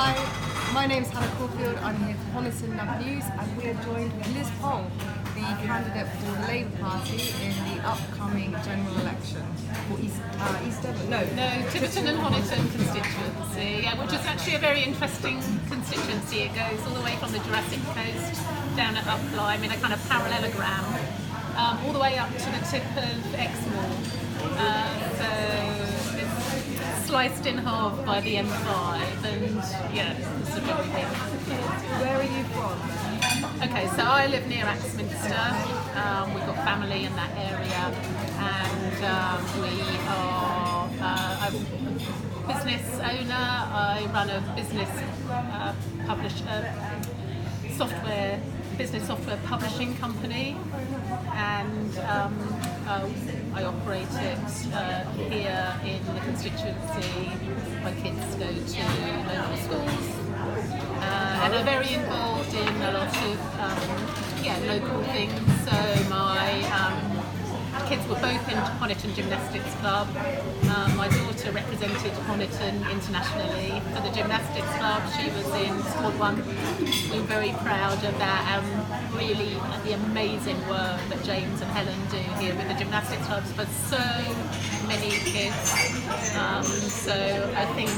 Hi, my name's Hannah Caulfield. I'm here for Honiton Nub News, and we are joined with Liz Pole, the candidate for the Labour Party in the upcoming general election for East Devon. No, Tiverton and Honiton constituency, which is actually a very interesting constituency. It goes all the way from the Jurassic Coast down at Upline in a kind of parallelogram, all the way up to the tip of Exmoor. So it's sliced in half by the M5, and it's a very big. Where are you from? Okay, so I live near Axminster. We've got family in that area, and we are. I'm a business owner. I run a business business software publishing company, and I operate it here in the constituency. My kids go to local schools, and I'm very involved in a lot of local things. So my kids were both in Honiton Gymnastics Club. My daughter represented Honiton internationally for the Gymnastics Club. She was in Squad 1. We're very proud of that, and really the amazing work that James and Helen do here with the Gymnastics Clubs for so many kids. So I think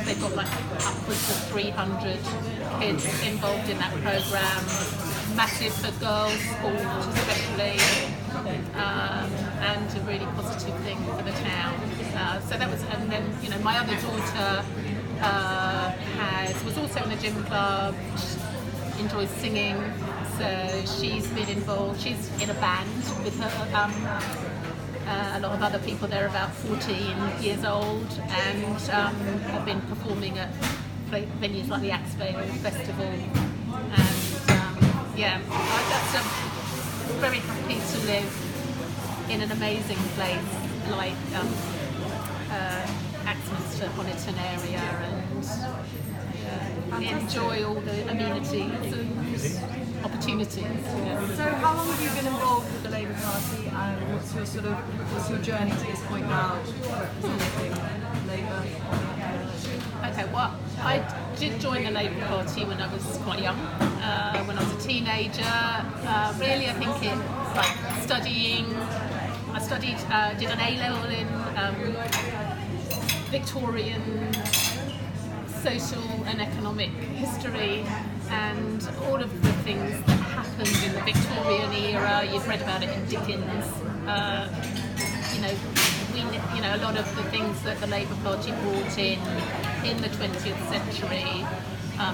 they've got like upwards of 300 kids involved in that programme. Massive for girls sport especially, and a really positive thing for the town. So that was, and then my other daughter was also in the gym club. She enjoys singing, so she's been involved. She's in a band with a lot of other people. They're about 14 years old, and have been performing at venues like the Axvale Festival. I'm very happy to live in an amazing place like Axminster, Honiton area, and enjoy all the amenities and opportunities. So how long have you been involved with the Labour Party, and what's your journey to this point now, representing Labour? Okay, well, I did join the Labour Party when I was quite young, when I was a teenager. Really, I think studying. I studied, did an A-level in Victorian social and economic history, and all of the things that happened in the Victorian era. You've read about it in Dickens. A lot of the things that the Labour Party brought in the 20th century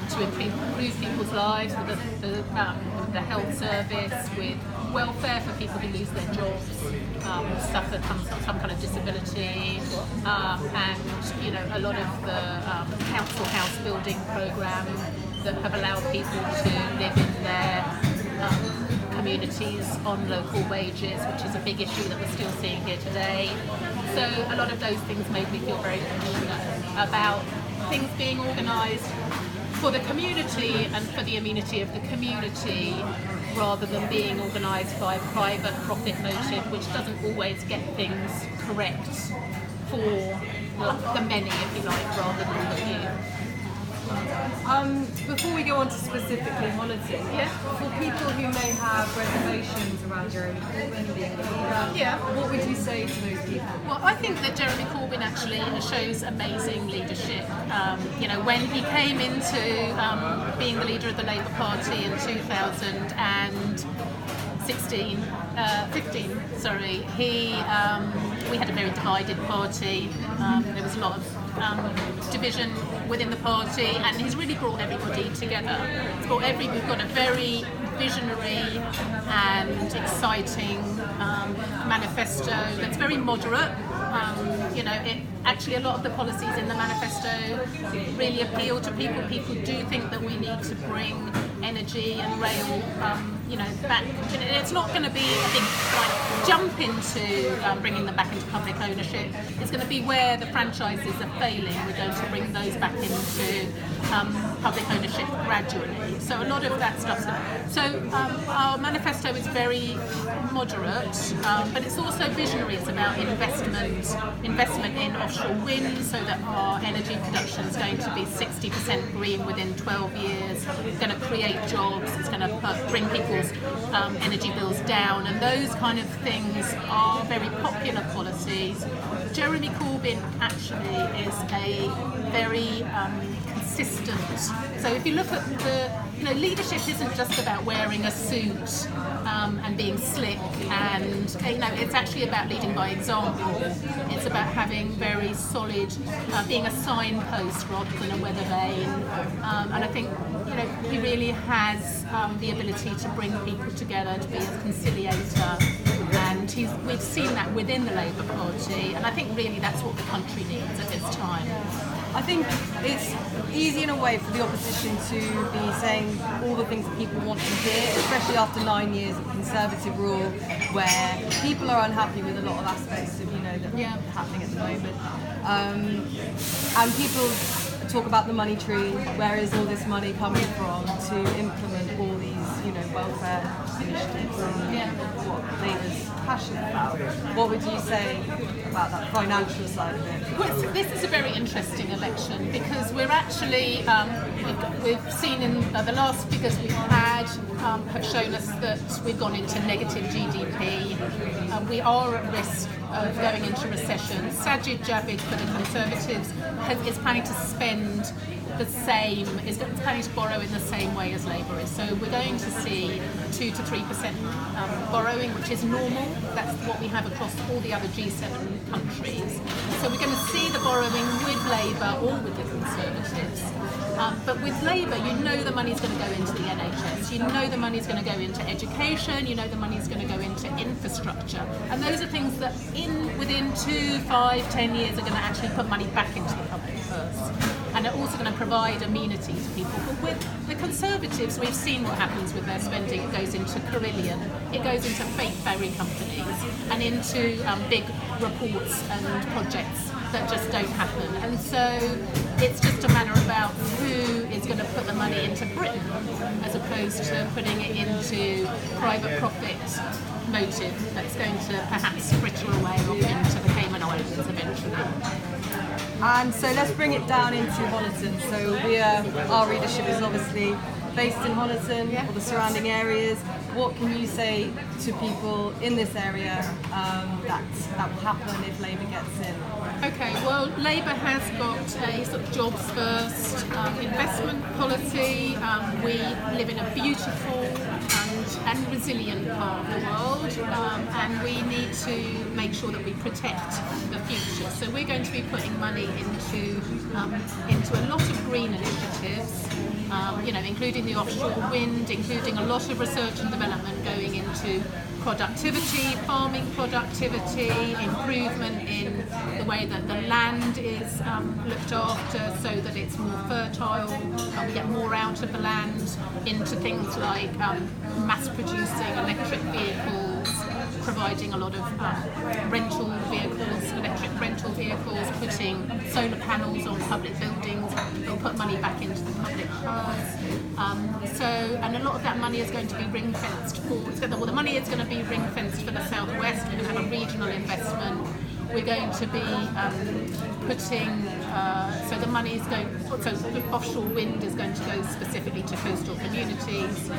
to improve people's lives, with the health service, with welfare for people who lose their jobs, suffer some kind of disability, and a lot of the council house building programme that have allowed people to live in their communities on local wages, which is a big issue that we're still seeing here today. So a lot of those things made me feel very passionate about things being organised for the community and for the amenity of the community, rather than being organised by a private profit motive, which doesn't always get things correct for the many, if you like, rather than the few. Before we go on to specifically Honiton, for people who may have reservations around Jeremy Corbyn being the leader, what would you say to those people? Well, I think that Jeremy Corbyn actually shows amazing leadership. When he came into being the leader of the Labour Party in 15, we had a very divided party. There was a lot of division within the party, and he's really brought everybody together. We've got a very visionary and exciting manifesto that's very moderate. Actually, a lot of the policies in the manifesto really appeal to people. People do think that we need to bring energy and rail, back. It's not going to be a big jump into bringing them back into public ownership. It's going to be where the franchises are failing. We're going to bring those back into public ownership gradually. So a lot of that stuff's going to. So our manifesto is very moderate, but it's also visionary. It's about investment in offshore wind, so that our energy production is going going to be 60% green within 12 years. It's going to create jobs. It's going to bring people's energy bills down, and those kind of things are very popular policies. Jeremy Corbyn actually is a very consistent. So if you look at leadership isn't just about wearing a suit and being slick, and it's actually about leading by example. It's about having very solid, being a signpost rather than a weather vane. And I think he really has the ability to bring people together, to be a conciliator, and we've seen that within the Labour Party, and I think really that's what the country needs at this time. I think it's easy in a way for the opposition to be saying all the things that people want to hear, especially after 9 years of Conservative rule, where people are unhappy with a lot of aspects of that are happening at the moment. And people talk about the money tree, where is all this money coming from to implement all these welfare initiatives, and what Labour's passionate about. What would you say about that financial side of it? Well, this is a very interesting election because we're actually, we've seen in the last figures we've had have shown us that we've gone into negative GDP. We are at risk of going into recession. Sajid Javid for the Conservatives is planning to spend the same, is planning to borrow in the same way as Labour is. So we're going to see 2 to 3% borrowing, which is normal. That's what we have across all the other G7 countries. So we're going to see the borrowing with Labour or with the Conservatives. But with Labour, the money's going to go into the NHS, the money's going to go into education, the money's going to go into infrastructure. And those are things that within 2, 5, 10 years are going to actually put money back into the public purse. And they're also going to provide amenity to people. But with the Conservatives, we've seen what happens with their spending. It goes into Carillion, it goes into fake ferry companies, and into big reports and projects that just don't happen. And so it's just a matter about who is going to put the money into Britain as opposed to putting it into private profit motive that's going to perhaps fritter away off into the Cayman Islands eventually. And so let's bring it down into Honiton. So our readership is obviously based in Honiton or the surrounding areas. What can you say to people in this area that will happen if Labour gets in? Okay, well, Labour has got a sort of jobs first investment policy. We live in a beautiful and resilient part of the world, and we need to make sure that we protect the future. So we're going to be putting money into a lot of green initiatives, including the offshore wind, including a lot of research and development going into productivity, farming productivity, improvement in the way that the land is looked after so that it's more fertile, and we get more out of the land, into things like mass producing electric vehicles, providing a lot of rental vehicles, electric rental vehicles, putting solar panels on public buildings. They'll put money back into the public purse. And a lot of that money is going to be ring-fenced the money is going to be ring-fenced for the southwest. We're going to have a regional investment. We're going to be putting, so the money is going, so offshore wind is going to go specifically to coastal communities.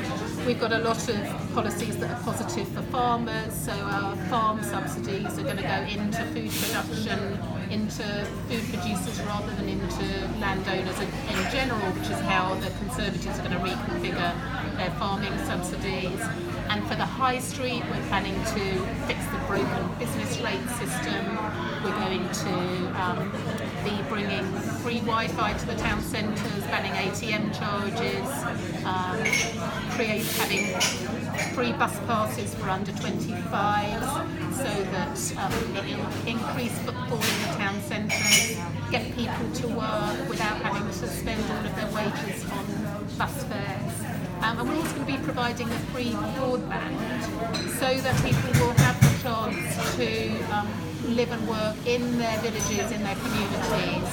We've got a lot of policies that are positive for farmers, so our farm subsidies are going to go into food production, into food producers rather than into landowners in general, which is how the Conservatives are going to reconfigure their farming subsidies. And for the high street, we're planning to fix the broken business rate system. We're going to be bringing free Wi-Fi to the town centres, banning ATM charges, having free bus passes for under 25s, so that it'll increase footfall in the town centres, get people to work without having to spend all of their wages on bus fares. And we're also going to be providing a free broadband so that people will have the chance to live and work in their villages, in their communities,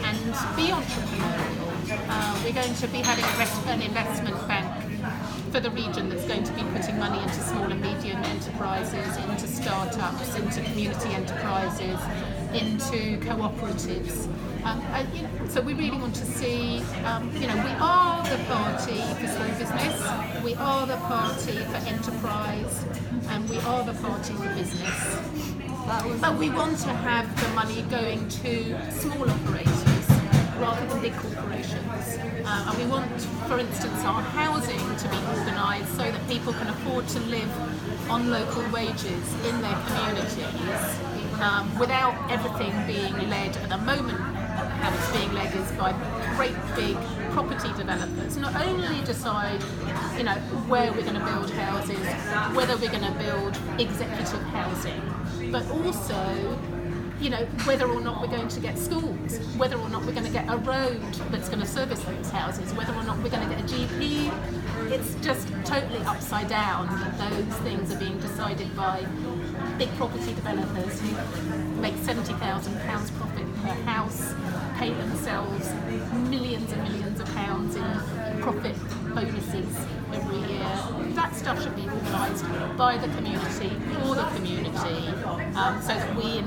and be entrepreneurial. We're going to be having an investment bank for the region that's going to be putting money into small and medium enterprises, into startups, into community enterprises, into cooperatives. So we really want to see, we are the party for small business, we are the party for enterprise, and we are the party for business. But we want to have the money going to small operators rather than big corporations. And we want, for instance, our housing to be organised so that people can afford to live on local wages in their communities without everything being led at the moment. How it's being led is by great big property developers. Not only decide, where we're going to build houses, whether we're going to build executive housing, but also, whether or not we're going to get schools, whether or not we're going to get a road that's going to service those houses, whether or not we're going to get a GP. It's just totally upside down that those things are being decided by big property developers who make £70,000 profit per house, pay themselves millions and millions of pounds in profit bonuses every year. That stuff should be organised by the community, for the community, so that we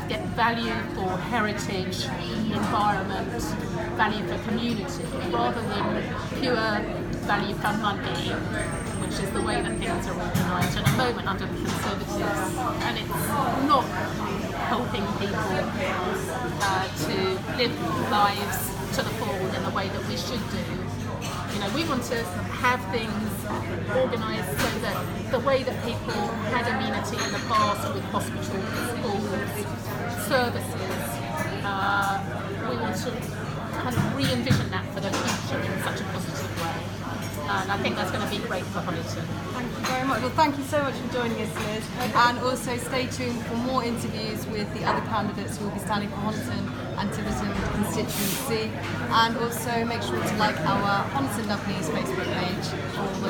get value for heritage, environment, value for community, rather than pure value for money, which is the way that things are organised at the moment under the Conservatives, and it's not helping people to live lives to the full in the way that we should do. We want to have things organised so that the way that people had amenity in the past with hospitals, schools, services, we want to kind of re-envision that for the future in such a positive way. And I think that's going to be great for Honiton. Thank you very much. Well, thank you so much for joining us, Liz. And also stay tuned for more interviews with the other candidates who will be standing for Honiton and Tiverton constituency. And also make sure to like our Honiton Nub News Facebook page for all the